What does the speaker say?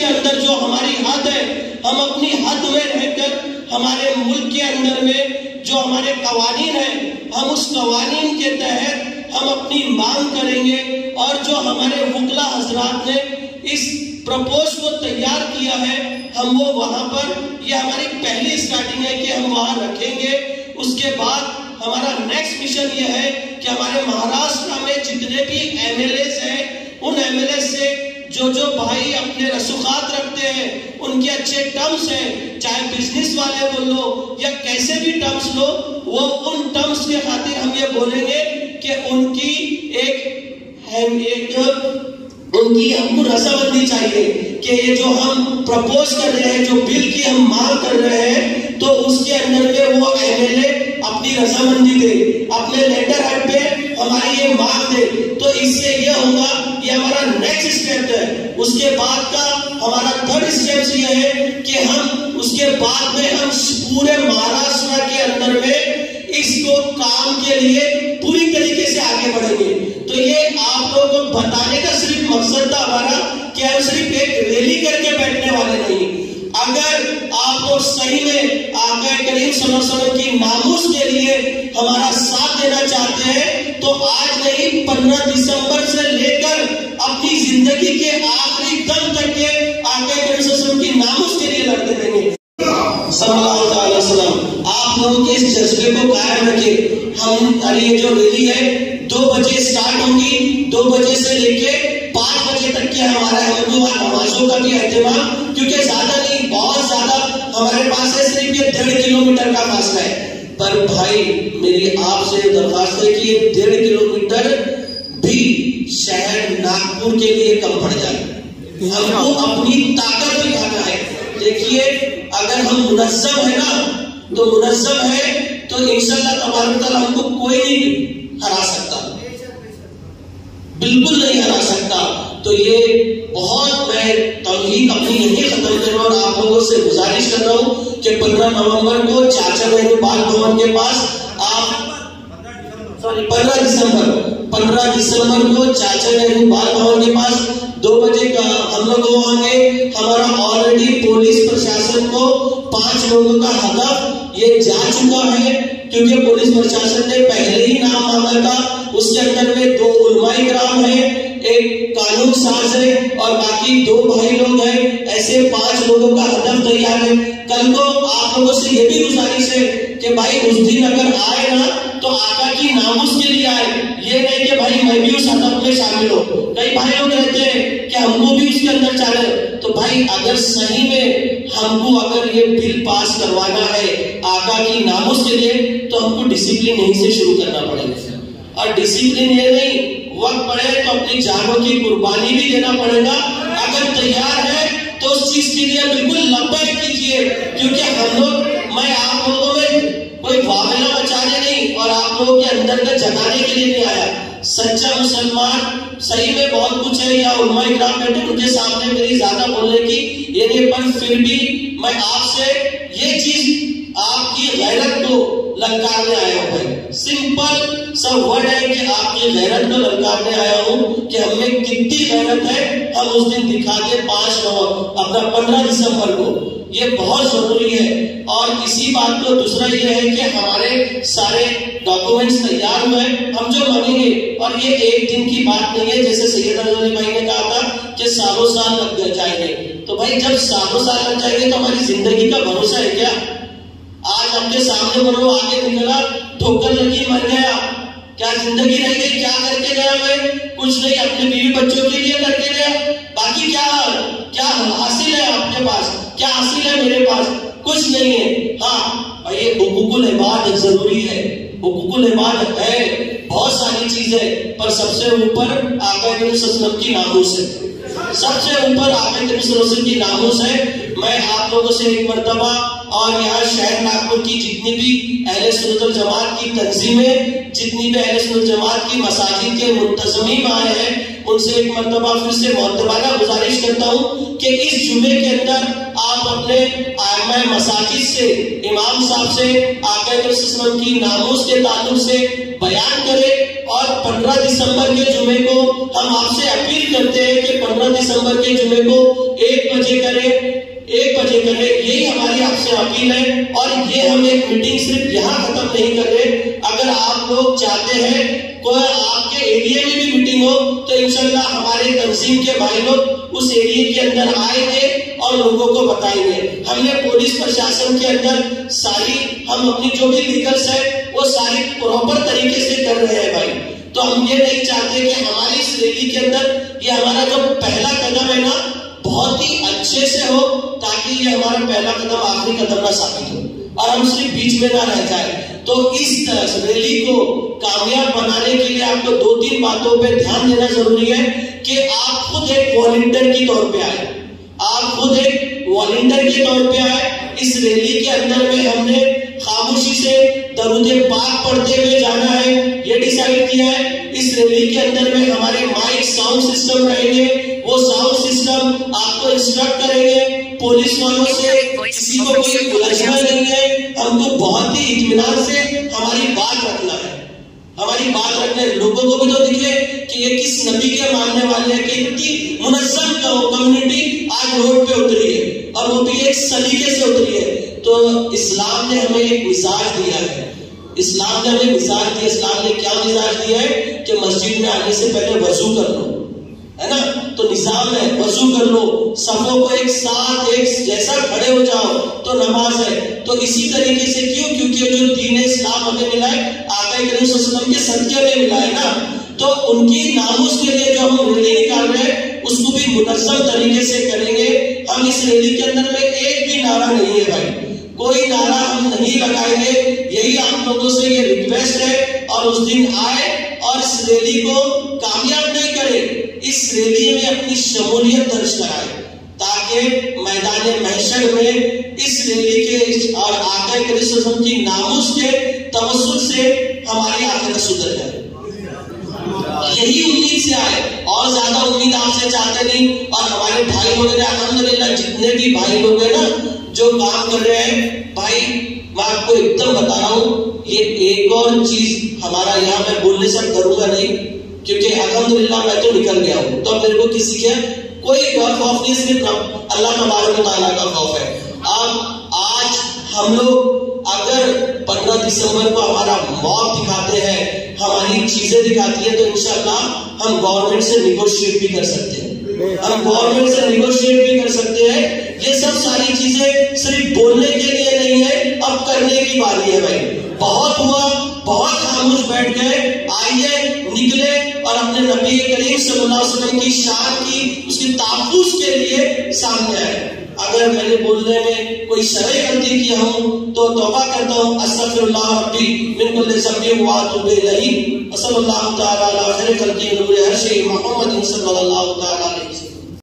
اندر جو ہماری حد ہے، ہم اپنی حد میں رہ کر ہمارے ملک کے اندر میں جو ہمارے قوانین ہیں، ہم اس قوانین کے تحت ہم اپنی مانگ کریں گے، اور جو ہمارے وکلا حضرات نے اس پرپوز کو تیار کیا ہے، ہم وہ وہاں پر، یہ ہماری پہلی سٹارٹنگ ہے کہ ہم وہاں رکھیں گے۔ اس کے بعد ہمارا نیکسٹ مشن یہ ہے کہ ہمارے مہاراشٹر میں جتنے بھی ایم ایل ایز ہیں، ان ایم ایل ایز سے جو بھائی اپنے رسوخات رکھتے ہیں، ان کے اچھے ٹرمز ہیں، چاہے بزنس والے وہ لو یا کیسے بھی ٹرمز لو، وہ ان ٹرمز کے خاطر ہم یہ بولیں گے کہ ان کی ہم کو رضامندی چاہیے کہ یہ جو ہم پرپوز کر رہے ہیں، جو بل کی ہم مانگ کر رہے ہیں، تو اس کے اندر میں وہ ایم ایل اے اپنی رضامندی دے، اپنے لیٹر ہیڈ پہ ہماری یہ مانگ دے۔ تو اس سے یہ ہوگا، یہ ہمارا نیکسٹ اسٹیپ ہے۔ اس کے بعد کا ہمارا تھرڈ اسٹیپ یہ ہے کہ ہم اس کے بعد میں ہم پورے مہاراشٹر کے اندر میں اس کو کام کے لیے پوری طریقے سے آگے بڑھیں گے۔ تو یہ آپ لوگوں کو بتانے کا صرف مقصد تھا ہمارا کہ ہم صرف ایک ریلی کر کے بیٹھنے والے نہیں۔ اگر آپ لوگ صحیح میں آقا کریم صلی اللہ علیہ وسلم کی ناموس کے لیے ہمارا ساتھ دینا چاہتے ہیں تو آج نہیں، 15 دسمبر سے لے کر اپنی زندگی کے آخری دم تک کے آقا کریم صلی اللہ علیہ وسلم کی ناموس کے لیے لڑتے رہیں گے صلی اللہ علیہ وسلم۔ آپ لوگوں کے اس جذبے کو قائم رکھیں۔ یہ جو ریلی ہے 2 بجے سٹارٹ ہوگی، 2 بجے سے لے کے 5 بجے تک کے ہمارا نمازوں کا بھی اہتمام، کیونکہ زیادہ نہیں، بہت زیادہ ہمارے پاس ہے، صرف یہ 1.5 کلومیٹر کا فاصلہ ہے۔ پر بھائی میری آپ سے درخواست ہے کہ یہ 1.5 کلومیٹر بھی شہر ناگپور کے لیے کم پڑ جائے۔ ہم کو اپنی طاقت دکھانا ہے۔ دیکھیے اگر ہم منظم ہے نا، تو منظم ہے تو انشاءاللہ تبارک تعالیٰ ہم کو کوئی نہیں ہرا سکتا، بالکل نہیں ہرا سکتا۔ تو یہ بہت میں توحید اپنی یہیں ختم کر رہا ہوں، اور آپ لوگوں سے گزارش کر رہا ہوں کہ 15 نومبر کو چاچا نہرو بال بھون کے پاس آپ 15 دسمبر کو چاچا نہرو بال بھون کے پاس 2 بجے کا ہم لوگ وہاں گئے۔ ہمارا آلریڈی پولیس پرشاسن کو 5 لوگوں کا ہدف یہ جا چکا ہے، کیونکہ پولیس پرشاسن نے پہلے ہی نام مانگا تھا۔ اس کے اندر میں 2 علماء کرام ہیں، ایک قانون ساز ہے، اور باقی 2 بھائی لوگ ہیں۔ ایسے 5 لوگوں کا ہدف تیار ہے۔ کل کو آپ لوگوں سے یہ بھی گزارش ہے کہ بھائی اس دن اگر آئے نا تو آقا کی ناموس کے لیے آئے، یہ نہیں کہ بھائی میں بھی اس ہدف میں شامل ہوں۔ کئی بھائی لوگ کہتے ہیں کہ ہم کو بھی اس کے اندر چاہے، تو بھائی اگر صحیح میں ہم کو اگر یہ بل پاس کروانا ہے آقا کی ناموس کے لیے، تو ہم کو ڈسپلن یہیں سے شروع کرنا پڑے گا۔ اور ڈسپلن یہ نہیں، وقت پڑے تو اپنی جانوں کی قربانی بھی دینا پڑے گا۔ اگر تیار ہے تو اس چیز کے لیے بالکل لبیک کیجیے، کیونکہ ہم لوگ، میں آپ لوگوں میں کوئی معاملہ بچانے نہیں اور آپ لوگوں کے اندر کا جگانے کے لیے نہیں آیا۔ سچا مسلمان صحیح میں بہت کچھ ہے، یا علماء کرام بیٹھے ان کے سامنے میری زیادہ بولنے کی یہ نہیں، پر پھر بھی میں آپ سے یہ چیز آپ کی غیرت کو للکارنے آیا ہوں۔ بھائی سمپل سا ورڈ ہے کہ آپ کی غیرت کو للکارنے آیا ہوں کہ ہم میں کتنی غیرت ہے، ہم اس دن دکھا دیں 15 دسمبر کو۔ یہ بہت ضروری ہے۔ اور اسی بات کو دوسرا یہ ہے کہ ہمارے سارے ڈاکومنٹس تیار ہوئے، ہم جو مانگیں گے، اور یہ ایک دن کی بات نہیں ہے جیسے سید علی بھائی نے کہا تھا کہ سالوں سال لگ جائیں گے۔ تو بھائی جب سالوں سال لگ جائیں گے تو ہماری زندگی کا بھروسہ ہے کیا؟ آج ہم کے سامنے بڑھو، آگے نکلا، ٹھوکر لگی، مر گیا، کیا زندگی رہ گئی؟ کیا کر کے گیا میں؟ کچھ نہیں، اپنے بیوی بچوں کے لیے کر کے گیا۔ باقی کیا حاصل ہے آپ کے پاس؟ کیا حاصل ہے میرے پاس؟ کچھ نہیں ہے۔ ہاں یہ حقوق العباد ضروری ہے، حقوق العباد ہے، بہت ساری چیزیں، پر سب سے اوپر آقا کریم صلی اللہ علیہ وسلم کی ناموس ہے، سب سے اوپر آقا کریم صلی اللہ علیہ وسلم کی ناموس ہے۔ میں آپ لوگوں سے ایک مرتبہ، اور یہاں شہر ناگپور کی جتنی بھی اہل سنت والجماعت کی تنظیمیں، جتنی بھی اہل سنت والجماعت کی مساجد کے منتظمین آئے ہیں، ان سے ایک مرتبہ پھر سے معتبانہ گزارش کرتا ہوں کہ اس جمعے کے اندر آپ آپ اپنے ائمہ مساجد سے، امام صاحب سے آقا صلی اللہ علیہ وسلم کی ناموس کے تعلق سے بیان کریں، اور 15 دسمبر کے جمعے کو ہم آپ سے اپیل کرتے ہیں کہ 15 دسمبر کے جمعے کو 1 بجے کریں، 1 بجے کریں، یہی ہماری آپ سے اپیل ہے۔ اور یہ ہم ایک میٹنگ صرف یہاں ختم نہیں کر رہے، اگر آپ لوگ چاہتے ہیں کوئی آپ کے ایریا میں بھی میٹنگ ہو تو انشاءاللہ ہمارے تنظیم کے بھائی لوگ اس ایریا کے اندر آئیں گے اور لوگوں کو بتائیں گے۔ ہم نے پولیس پرشاسن کے اندر ساری ہم اپنی جو بھی لیگلز ہے وہ ساری پراپر طریقے سے کر رہے ہیں بھائی۔ تو ہم یہ نہیں چاہتے کہ ہماری اس ریلی کے اندر یہ ہمارا جو پہلا قدم ہے نا بہت ہی اچھے سے ہو، تاکہ یہ ہمارا پہلا قدم آخری قدم نہ ثابت ہو اور ہم صرف بیچ میں نہ رہ جائے۔ تو اس ریلی کو کامیاب بنانے کے لیے آپ کو 2-3 باتوں پہ دھیان دینا ضروری ہے کہ آپ خود ایک والنٹیئر کی طور پہ آئے، آپ خود ایک والنٹیئر کے طور پہ آئے۔ اس ریلی کے اندر میں ہم نے خاموشی سے درود پاک پڑھتے ہوئے جانا ہے، یہ ڈیسائیڈ کیا ہے۔ اس ریلی کے اندر میں ہمارے مائک ساؤنڈ سسٹم رہیں گے، وہ ساؤنڈ سسٹم آپ کو انسٹرکٹ کریں گے۔ پولیس والوں سے کسی کو کوئی الجھنا نہیں ہے، ہم کو بہت ہی اطمینان سے ہماری بات رکھنا ہے، ہماری بات رکھنے لوگوں کو بھی تو دکھے کہ یہ کس نبی کے ماننے والے ہیں، کہ اتنی منظم کمیونٹی آج روڈ پہ اتری ہے اور وہ بھی ایک سلیقے سے اتری ہے۔ تو اسلام نے ہمیں ایک مزاج دیا ہے، اسلام نے ہمیں مزاج دیا۔ اسلام نے کیا مزاج دیا ہے کہ مسجد میں آنے سے پہلے وضو کر لو، ہے نا؟ تو نظام ہے، وضو کر لو، صفوں کو ایک ساتھ ایک جیسا کھڑے ہو جاؤ تو نماز ہے۔ تو اسی طریقے سے کیوں؟ کیونکہ جو دین اسلام ہمیں ملا ہے آقا کریم صلی اللہ علیہ وسلم کے صدقے میں ملا ہے نا، تو ان کی ناموس کے لیے جو ہم ریلی نکال رہے ہیں اس کو بھی منظم طریقے سے کریں گے۔ ہم اس ریلی کے اندر میں ایک بھی نعرہ نہیں ہے بھائی، کوئی نعرہ ہم نہیں لگائیں گے، یہی آپ لوگوں سے یہ ریکویسٹ ہے۔ اور اس دن آئے اور اس ریلی کو کامیاب نہیں کرے، اس ریلی میں اپنی شمولیت درج کرائے، تاکہ میدان محشر میں اس ریلی کے اور آقا کریم صلی اللہ علیہ وسلم کی ناموس کے توسل سے ہماری آخرت سدھر جائے۔ یہی امید سے آئے، اور زیادہ امید آپ سے چاہتے نہیں۔ اور ہمارے بھائی لوگ ہیں الحمدللہ، جتنے بھی بھائی لوگ ہیں نا جو کام کر رہے ہیں، بھائی میں آپ کو ایک دم بتا رہا ہوں، یہ ایک اور چیز ہمارا یہاں میں بولنے سے ڈروں گا نہیں، کیونکہ الحمدللہ میں تو نکل گیا ہوں، تو میرے کو کسی کے کوئی خوف نہیں، صرف اللہ تبارک و تعالیٰ کا خوف ہے۔ اب آج ہم لوگ اگر 15 دسمبر کو ہمارا موت دکھاتے ہیں، ہماری چیزیں دکھاتی ہیں، تو انشاءاللہ ہم گورنمنٹ سے نیگوشیٹ بھی کر سکتے ہیں، ہم گورنمنٹ سے نیگوشیٹ بھی کر سکتے ہیں۔ یہ سب ساری چیزیں صرف بولنے کے لیے نہیں ہے، اب کرنے کی باری ہے بھائی۔ بہت ہوا، بہت خاموش بیٹھ گئے، آئیے نکلے اور اپنے نبی کریم صلی اللہ علیہ وسلم کی شان کی، اس کی تحفظ کے لیے سامنے آئے۔ اگر میں نے بولنے میں کوئی شرعی غلطی کیا ہوں تو توبہ کرتا ہوں، استغفر اللہ ربی من کل ذنب واتوب الیہ، صلی اللہ تعالی علی خیر خلقہ نور عرش محمد صلی اللہ تعالی